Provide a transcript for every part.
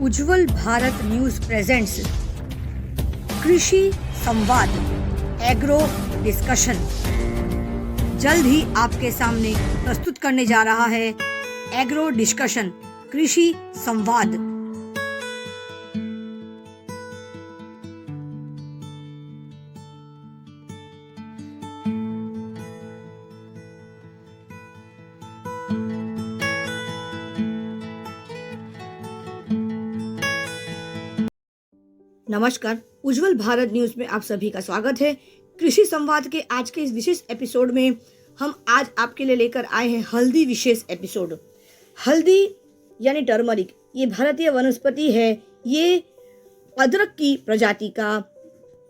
उज्ज्वल Bharat news presents कृषि संवाद agro discussion जल्द ही आपके सामने प्रस्तुत करने जा रहा है। एग्रो डिस्कशन कृषि संवाद। नमस्कार, उज्ज्वल भारत न्यूज में आप सभी का स्वागत है। कृषि संवाद के आज के इस विशेष एपिसोड में हम आज आपके लिए लेकर आए हैं हल्दी विशेष एपिसोड। हल्दी यानी टर्मरिक ये भारतीय वनस्पति है। ये अदरक की प्रजाति का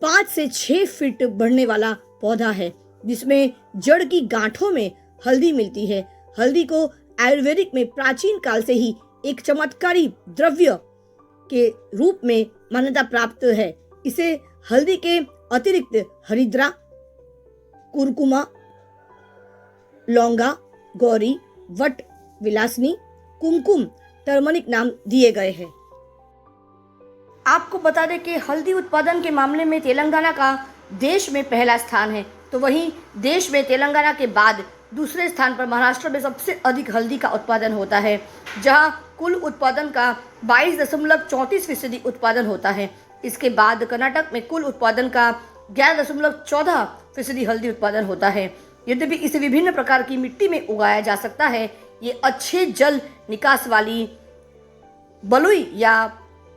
5 से 6 फीट बढ़ने वाला पौधा है, जिसमें जड़ की गांठों में हल्दी मिलती है। हल्दी को आयुर्वेदिक में प्राचीन काल से ही एक चमत्कारी द्रव्य के रूप में मान्यता प्राप्त है। इसे हल्दी के अतिरिक्त हरिद्रा, curcuma, लौंगा, Gauri, what, Vilasini, Kumkum, turmeric नाम दिए गए हैं। आपको बता दें कि हल्दी उत्पादन के मामले में तेलंगाना का देश में पहला स्थान है, तो वहीं देश में तेलंगाना के बाद दूसरे स्थान पर महाराष्ट्र में सबसे अधिक हल्दी का उत्पादन होता है, जहां कुल उत्पादन का 22.34% उत्पादन होता है। इसके बाद कर्नाटक में कुल उत्पादन का 11.14% हल्दी उत्पादन होता है। यद्यपि इसे विभिन्न प्रकार की मिट्टी में उगाया जा सकता है। ये अच्छे जल निकास वाली बलुई या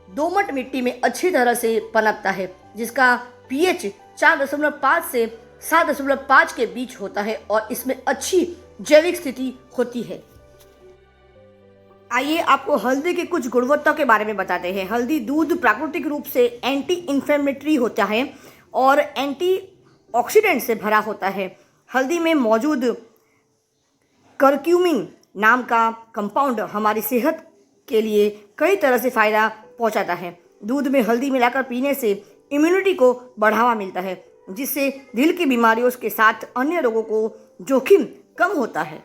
दोमट मिट्टी में अच्छी तरह से पनपता है, जिसका पीएच 4.5 से 7.5 के बीच होता है और इसमें अच्छी जैविक स्थिति होती है। आइए आपको हल्दी के कुछ गुणवत्ता के बारे में बताते हैं। हल्दी दूध प्राकृतिक रूप से एंटी इन्फ्लेमेटरी होता है और एंटी ऑक्सीडेंट से भरा होता है। हल्दी में मौजूद करक्यूमिन नाम का कंपाउंड हमारी सेहत के लिए कई तरह से फ़ायदा पहुंचाता है। दूध में हल्दी मिलाकर पीने से इम्यूनिटी को बढ़ावा मिलता है, जिससे दिल की बीमारियों के साथ अन्य रोगों को जोखिम कम होता है।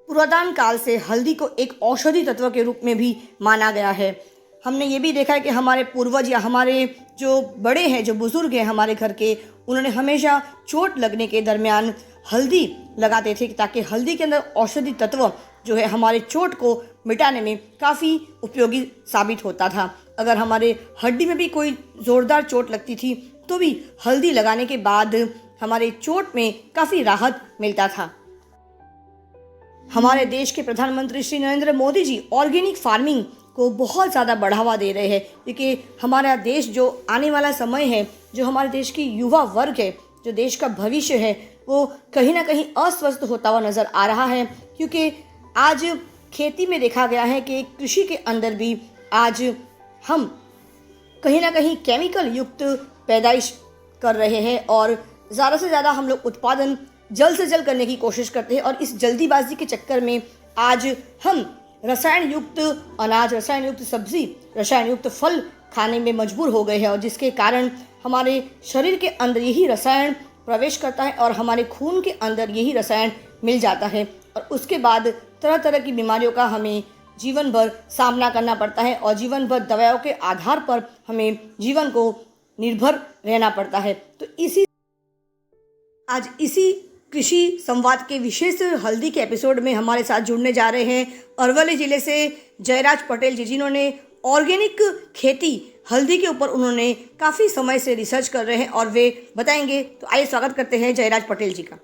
पुरातन काल से हल्दी को एक औषधि तत्व के रूप में भी माना गया है। हमने ये भी देखा है कि हमारे पूर्वज या हमारे जो बड़े हैं, जो बुजुर्ग हैं हमारे घर के, उन्होंने हमेशा चोट लगने के दरमियान हल्दी लगाते थे, ताकि हल्दी के अंदर औषधि तत्व जो है हमारे चोट को मिटाने में काफ़ी उपयोगी साबित होता था। अगर हमारे हड्डी में भी कोई ज़ोरदार चोट लगती थी तो भी हल्दी लगाने के बाद हमारे चोट में काफ़ी राहत मिलता था। हमारे देश के प्रधानमंत्री श्री नरेंद्र मोदी जी ऑर्गेनिक फार्मिंग को बहुत ज़्यादा बढ़ावा दे रहे हैं, क्योंकि हमारा देश जो आने वाला समय है, जो हमारे देश की युवा वर्ग है, जो देश का भविष्य है, वो कहीं ना कहीं अस्वस्थ होता हुआ नज़र आ रहा है। क्योंकि आज खेती में देखा गया है कि कृषि के अंदर भी आज हम कहीं ना कहीं केमिकल युक्त पैदाइश कर रहे हैं और ज़्यादा से ज़्यादा हम लोग उत्पादन जल्द से जल्द करने की कोशिश करते हैं। और इस जल्दीबाजी के चक्कर में आज हम रसायन युक्त अनाज, रसायन युक्त सब्जी, रसायन युक्त फल खाने में मजबूर हो गए हैं, और जिसके कारण हमारे शरीर के अंदर यही रसायन प्रवेश करता है और हमारे खून के अंदर यही रसायन मिल जाता है, और उसके बाद तरह तरह की बीमारियों का हमें जीवन भर सामना करना पड़ता है और जीवन भर दवाओं के आधार पर हमें जीवन को निर्भर रहना पड़ता है। तो आज इसी कृषि संवाद के विशेष हल्दी के एपिसोड में हमारे साथ जुड़ने जा रहे हैं अरवली जिले से जयराज पटेल जी, जिन्होंने ऑर्गेनिक खेती हल्दी के ऊपर उन्होंने काफ़ी समय से रिसर्च कर रहे हैं और वे बताएंगे। तो आइए स्वागत करते हैं जयराज पटेल जी का।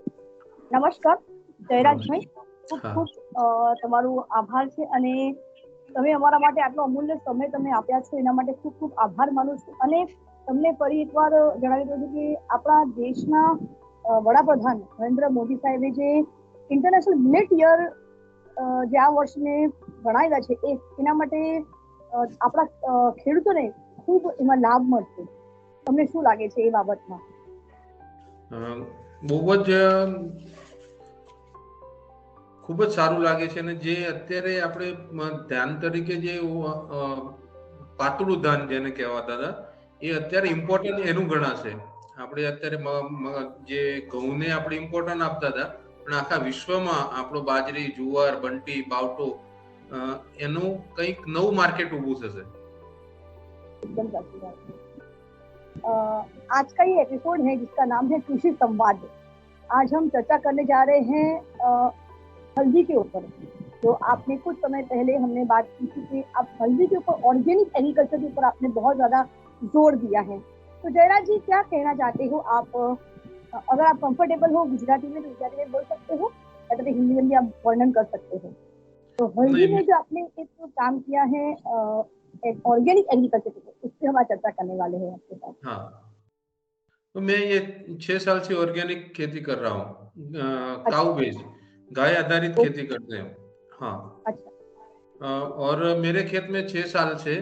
નમસ્કાર જયરાજભાઈ, ખૂબ ખૂબ તમારું આભાર છે અને તમે અમારા માટે આટલો અમૂલ્ય સમય તમે આપ્યા છો એના માટે ખૂબ ખૂબ આભાર માનું છું। અને તમને ફરી એકવાર જણાવી દઉં છું કે આપણા દેશના વડાપ્રધાન નરેન્દ્ર મોદી સાહેબે જે ઇન્ટરનેશનલ મિલેટ યર જે આ વર્ષને ગણાવ્યા છે એના માટે આપણા ખેડૂતોને ખૂબ એમાં લાભ મળશે। તમને શું લાગે છે એ બાબતમાં? બહુ જ ખૂબ જ સારું લાગે છે, અને જે અત્યારે આપણે ધાન તરીકે જે પાતળું ધાન જેને કહેવાતા હતા, એ અત્યારે ઇમ્પોર્ટન્ટ એનું ગણાશે। આપણે અત્યારે જે ઘઉંને આપણે ઇમ્પોર્ટન્ટ આપતા હતા, પણ આખા વિશ્વમાં આપણો બાજરી, જુવાર, બંટી, બાવટો એનું કંઈક નવું માર્કેટ ઊભું થશે। एकदम सही बात है। आज का ये एपिसोड है जिसका नाम है कृषि संवाद। आज हम चर्चा करने जा रहे हैं हल्दी के ऊपर। तो आपने कुछ समय पहले हमने बात की थी कि आप हल्दी के ऊपर ऑर्गेनिक एग्रीकल्चर के ऊपर आपने बहुत ज्यादा जोर दिया है। तो जयराज जी क्या कहना चाहते हो आप? अगर आप कंफर्टेबल हो गुजराती में तो गुजराती में बोल सकते हो, या तो हिंदी में भी आप वर्णन कर सकते हो। तो हल्दी में जो आपने एक काम किया है ऑर्गेनिक एग्रीकल्चर के ऊपर, उस पर हम आज चर्चा करने वाले हैं आपके साथ। हाँ, तो मैं ये 6 साल से ऑर्गेनिक खेती कर रहा हूँ। काऊ बेस्ड, गाय आधारित खेती करते हैं। हाँ। अच्छा। और मेरे खेत में 6 साल से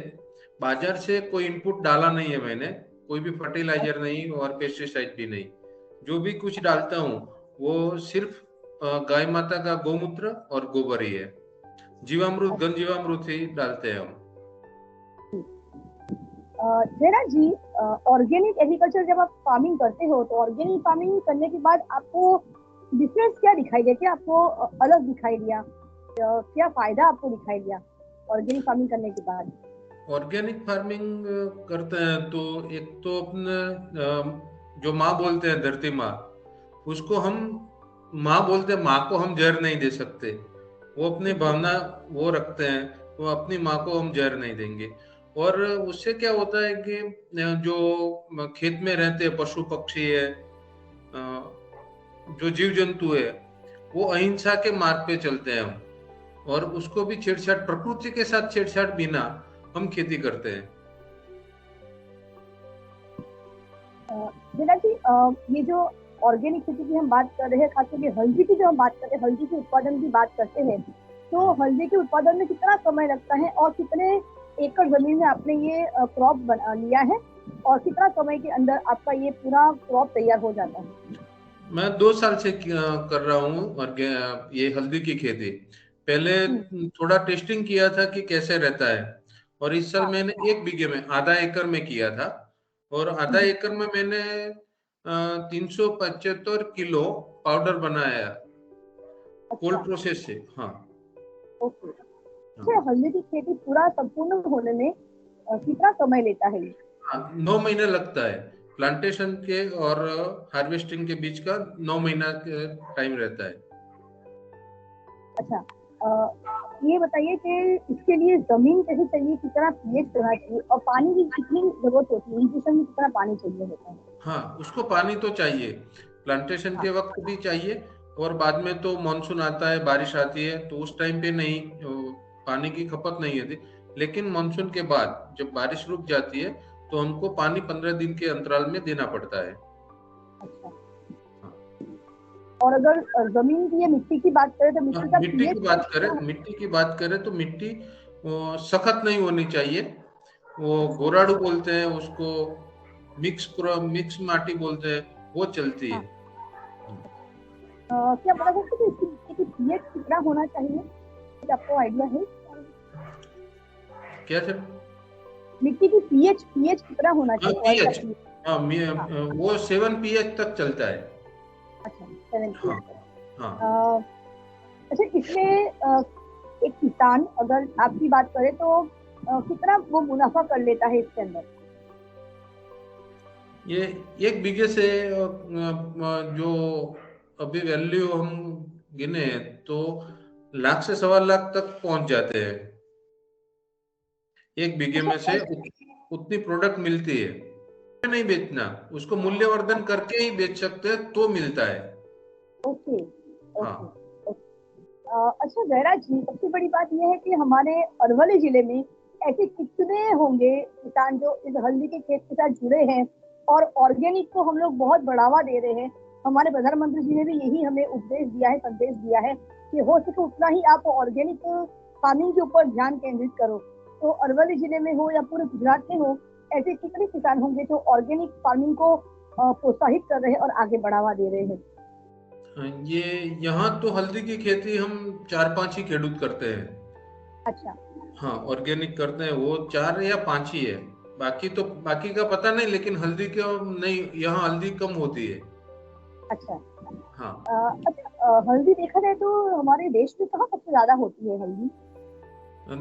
बाजार से कोई इनपुट डाला नहीं है मैंने, कोई भी फर्टिलाइजर नहीं और पेस्टिसाइड भी नहीं। जो भी कुछ डालता हूँ वो सिर्फ गाय माता का गौमूत्र और गोबर ही है। जीवामृत, घन जीवामृत ही डालते हैं हम। जयराज जी, ऑर्गेनिक एग्रीकल्चर जब आप फार्मिंग करते हो तो ऑर्गेनिक फार्मिंग करने के बाद आपको डिफरेंस क्या दिखाई दिया? क्या आपको अलग दिखाई दिया? क्या फायदा आपको दिखाई दिया ऑर्गेनिक फार्मिंग करने के बाद? ऑर्गेनिक फार्मिंग करते हैं तो एक तो अपने जो माँ बोलते हैं धरती माँ, उसको हम माँ बोलते हैं, माँ को हम जहर नहीं दे सकते। वो अपनी भावना वो रखते हैं, तो अपनी माँ को हम जहर नहीं देंगे। और उससे क्या होता है कि जो खेत में रहते हैं पशु पक्षी है, जो जीव जंतु है, वो अहिंसा के मार्ग पे चलते हैं हम। और उसको भी छेड़छाड़, प्रकृति के साथ छेड़छाड़ बिना हम खेती करते हैं। जयराज जी, ये जो ऑर्गेनिक खेती की हम बात कर रहे हैं, खासकर हल्दी की जो हम बात कर रहे हैं, हल्दी के उत्पादन की बात करते हैं, तो हल्दी के उत्पादन में कितना समय लगता है और कितने एकड़ जमीन में आपने ये क्रॉप बना लिया है और कितना समय के अंदर आपका ये पूरा क्रॉप तैयार हो जाता है? मैं 2 साल से कर रहा हूँ और ये हल्दी की खेती। पहले थोड़ा टेस्टिंग किया था कि कैसे रहता है, और इस साल मैंने 1 बीघे में, आधा एकड़ में किया था। और आधा एकड़ में मैंने 375 किलो पाउडर बनाया कोल्ड प्रोसेस से। हाँ। ओके। अच्छा, हल्दी की खेती पूरा संपूर्ण होने में कितना समय लेता है? 9 महीने लगता है। प्लांटेशन के और हार्वेस्टिंग के बीच का 9 महीना टाइम रहता है। अच्छा, ये बताइए कि इसके लिए जमीन कैसी चाहिए, कितना पीएच होना चाहिए और पानी की कितनी जरूरत होती है? इंजेक्शन में कितना पानी चाहिए होता है? हाँ, उसको पानी तो चाहिए, प्लांटेशन के वक्त भी चाहिए, और बाद में तो मानसून आता है, बारिश आती है, तो उस टाइम पे नहीं, पानी की खपत नहीं होती। लेकिन मानसून के बाद जब बारिश रुक जाती है तो हमको पानी 15 दिन के अंतराल में देना पड़ता है। अच्छा। और अगर जमीन की या मिट्टी की बात करें तो मिट्टी का मिट्टी की पीएच बात करें तो मिट्टी सख्त नहीं होनी चाहिए। वो गोराडू बोलते हैं उसको, मिक्स माटी बोलते हैं, वो चलती है। क्या बता सकते हैं कि इसकी मिट्टी की पीएच कितना होना चाहिए? आपको आइडिया है क्या सर? मिट्टी की पीएच कितना होना चाहिए? पीएच, वो 7 पीएच तक चलता है। अच्छा, 7 हाँ, पीएच। हाँ। अच्छा, इसमें एक किसान अगर आपकी बात करे तो कितना वो मुनाफा कर लेता है इसके अंदर? ये 1 बीघे से जो अभी वैल्यू हम गिने तो लाख से 1.25 लाख तक पहुंच जाते हैं। 1 बीघे में से उतनी प्रोडक्ट मिलती है। नहीं बेचना, उसको मूल्यवर्धन करके ही बेच सकते हैं तो मिलता है। ओके। हाँ। अच्छा जयराज जी, सबसे बड़ी बात यह है कि हमारे अरवली जिले में ऐसे कितने होंगे किसान जो इस हल्दी के खेत के साथ जुड़े हैं और ऑर्गेनिक को हम लोग बहुत बढ़ावा दे रहे हैं। हमारे प्रधानमंत्री जी ने भी यही हमें उपदेश दिया है, संदेश दिया है कि हो सके उतना ही आप ऑर्गेनिक फार्मिंग के ऊपर ध्यान केंद्रित करो। तो अरवली जिले में हो या पूरे गुजरात में हो, ऐसे कितने किसान होंगे जो ऑर्गेनिक फार्मिंग को प्रोत्साहित कर रहे हैं और आगे बढ़ावा दे रहे हैं? ये यहाँ तो हल्दी की खेती हम 4-5 ही खेडूत करते हैं। अच्छा। हाँ, ऑर्गेनिक करते हैं वो 4 या 5 ही है। बाकी का पता नहीं, लेकिन हल्दी का नहीं, यहाँ हल्दी कम होती है। अच्छा। हाँ। अच्छा, हल्दी देखा जाए तो हमारे देश में कहाँ सबसे ज्यादा होती है हल्दी?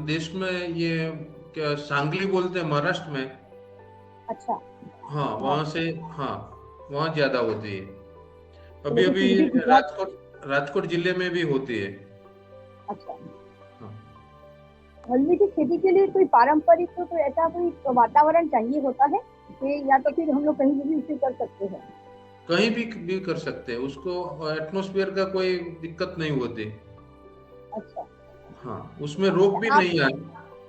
देश में ये क्या सांगली बोलते हैं महाराष्ट्र में, अच्छा। हाँ वहाँ से, हाँ वहाँ ज्यादा होती है। अभी लेकिन अभी फिर भी गुजरात। राजकोट जिले में भी होती है। अच्छा। हाँ। हल्दी की खेती के लिए कोई पारंपरिक कोई ऐसा कोई वातावरण चाहिए होता है कि या तो फिर हम लोग कहीं भी उसे कर सकते हैं? कहीं भी कर सकते हैं उसको, एटमॉस्फेयर का कोई दिक्कत नहीं होती। अच्छा। हाँ उसमें रोग भी आप नहीं आ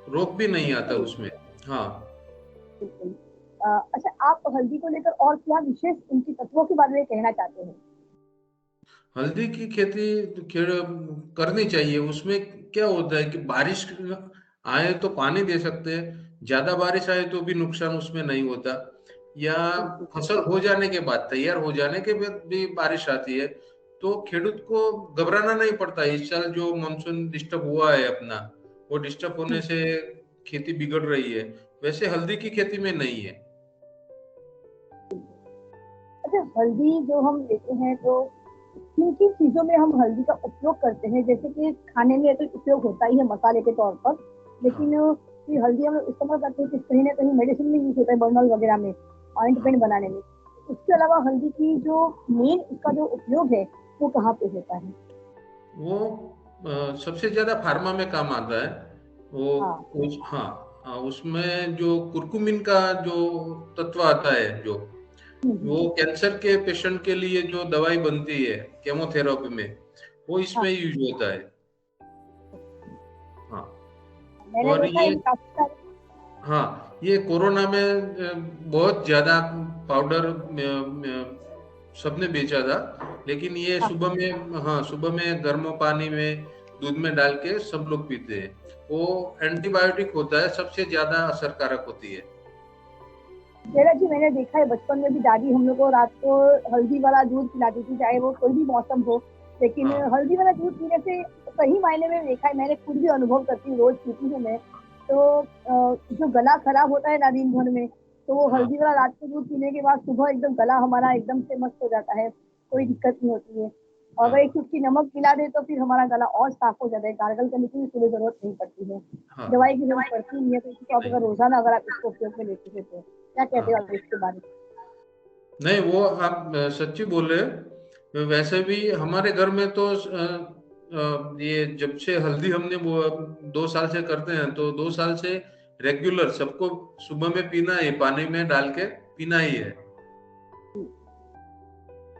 रोग भी नहीं आता बिल्कुल उसमें। हाँ। बिल्कुल। अच्छा, आप हल्दी को लेकर और क्या विशेष उनकी तत्वों के बारे में कहना चाहते हैं? हल्दी की खेती करनी चाहिए। उसमें क्या होता है कि बारिश आए तो पानी दे सकते हैं, ज्यादा बारिश आए तो भी नुकसान उसमें नहीं होता। या बिल्कुल। फसल हो जाने के बाद, तैयार हो जाने के बाद भी बारिश आती है तो खेडूत को घबराना नहीं पड़ता। इस साल जो मानसून डिस्टर्ब हुआ है अपना, वो डिस्टर्ब होने हम्म। से खेती बिगड़ रही है, वैसे हल्दी की खेती में नहीं है। अच्छा, हल्दी जो हम लेते हैं तो किन किन चीजों में हम हल्दी का उपयोग करते हैं? जैसे कि खाने में तो उपयोग होता ही है मसाले के तौर पर, हाँ। लेकिन ये हल्दी हम लोग इस्तेमाल करते हैं कि कहीं ना कहीं मेडिसिन में यूज होता है, बर्नल वगैरह में, हाँ ऑइंटमेंट बनाने में। उसके अलावा हल्दी की जो मेन उसका जो उपयोग है वो कहाँ पे होता है? वो सबसे ज्यादा फार्मा में काम आता है। वो हाँ। हाँ, उसमें जो कुरकुमिन का जो तत्व आता है, जो हम्म। वो कैंसर के पेशेंट के लिए जो दवाई बनती है केमोथेरेपी में, वो हाँ, इसमें यूज होता है। हाँ। मैंने और देखा है ये, कि काफी सारे। हाँ ये कोरोना में बहुत ज्यादा पाउडर सबने बेचा था, लेकिन ये हाँ, सुबह में, हाँ सुबह में गर्म पानी में दूध में डाल के सब लोग पीते हैं। वो एंटीबायोटिक होता है, सबसे ज्यादा असरकारक होती है। मेरा जी मैंने देखा है बचपन में भी दादी हम लोग को रात को हल्दी वाला दूध पिलाती थी, चाहे वो कोई भी मौसम हो। लेकिन हाँ हल्दी वाला दूध पीने से सही मायने में देखा है, मैंने खुद भी अनुभव करती हूँ, रोज पीती हूँ मैं। तो जो गला खराब होता है ना दिन भर में, तो वो हाँ हल्दी वाला रात को दूध पीने के बाद सुबह एकदम गला हमारा एकदम से मस्त हो जाता है, कोई दिक्कत नहीं होती है। और अगर एक हाँ चुटकी नमक मिला दे तो फिर हमारा गला और साफ हो जाता है, गार्गल करने की भी कोई जरूरत नहीं पड़ती है, हाँ दवाई की जरूरत पड़ती नहीं है। तो इसको आप नहीं, अगर रोजाना अगर आप इसको उपयोग में लेते हो तो क्या कहते हो हाँ आप इसके बारे में? नहीं, वो आप सच्ची बोल रहे हैं। वैसे भी हमारे घर में तो ये जब से हल्दी हमने वो 2 साल से करते हैं, तो 2 साल से रेगुलर सबको सुबह में पीना है, पानी में डाल के पीना ही है।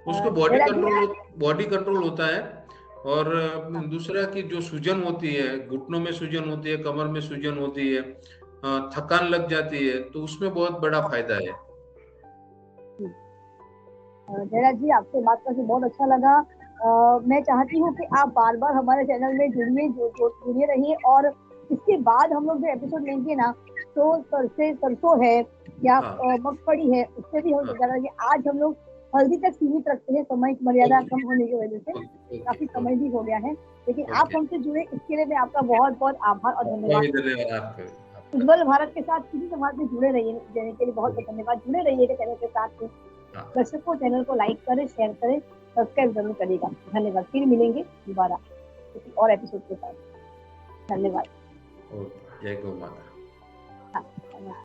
उसको जरा जी। बॉडी कंट्रोल होता है। और दूसरा की जो सूजन होती है, घुटनों में सूजन होती है, कमर में सूजन होती है, थकान लग जाती है, तो उसमें बहुत बड़ा फायदा है। जरा जी, आपसे बात करके बहुत अच्छा लगा। मैं चाहती हूँ कि आप बार बार हमारे चैनल में जुड़िए रहिए, और इसके बाद हम लोग जो एपिसोड लेंगे ना, तो सरसों है या हाँ मगफली है, उससे भी हम हाँ। ज्यादा ये आज हम लोग हल्दी तक सीमित रखते हैं, समय की मर्यादा ओके कम होने की वजह से ओके ओके काफी समय भी हो गया है। लेकिन आप ओके। हमसे जुड़े इसके लिए मैं आपका बहुत बहुत आभार और आपका धन्यवाद। भी धन्यवाद। आपका आपका उज्जवल भारत के साथ किसी समाज में जुड़े रहिए, देने के लिए बहुत बहुत धन्यवाद। जुड़े रहिएगा चैनल के साथ में। हाँ। दर्शकों, चैनल को लाइक करें, शेयर करें, सब्सक्राइब जरूर करिएगा। धन्यवाद। फिर मिलेंगे दोबारा किसी और एपिसोड के साथ। धन्यवाद। ओके, जय गौ माता। हाँ, धन्यवाद।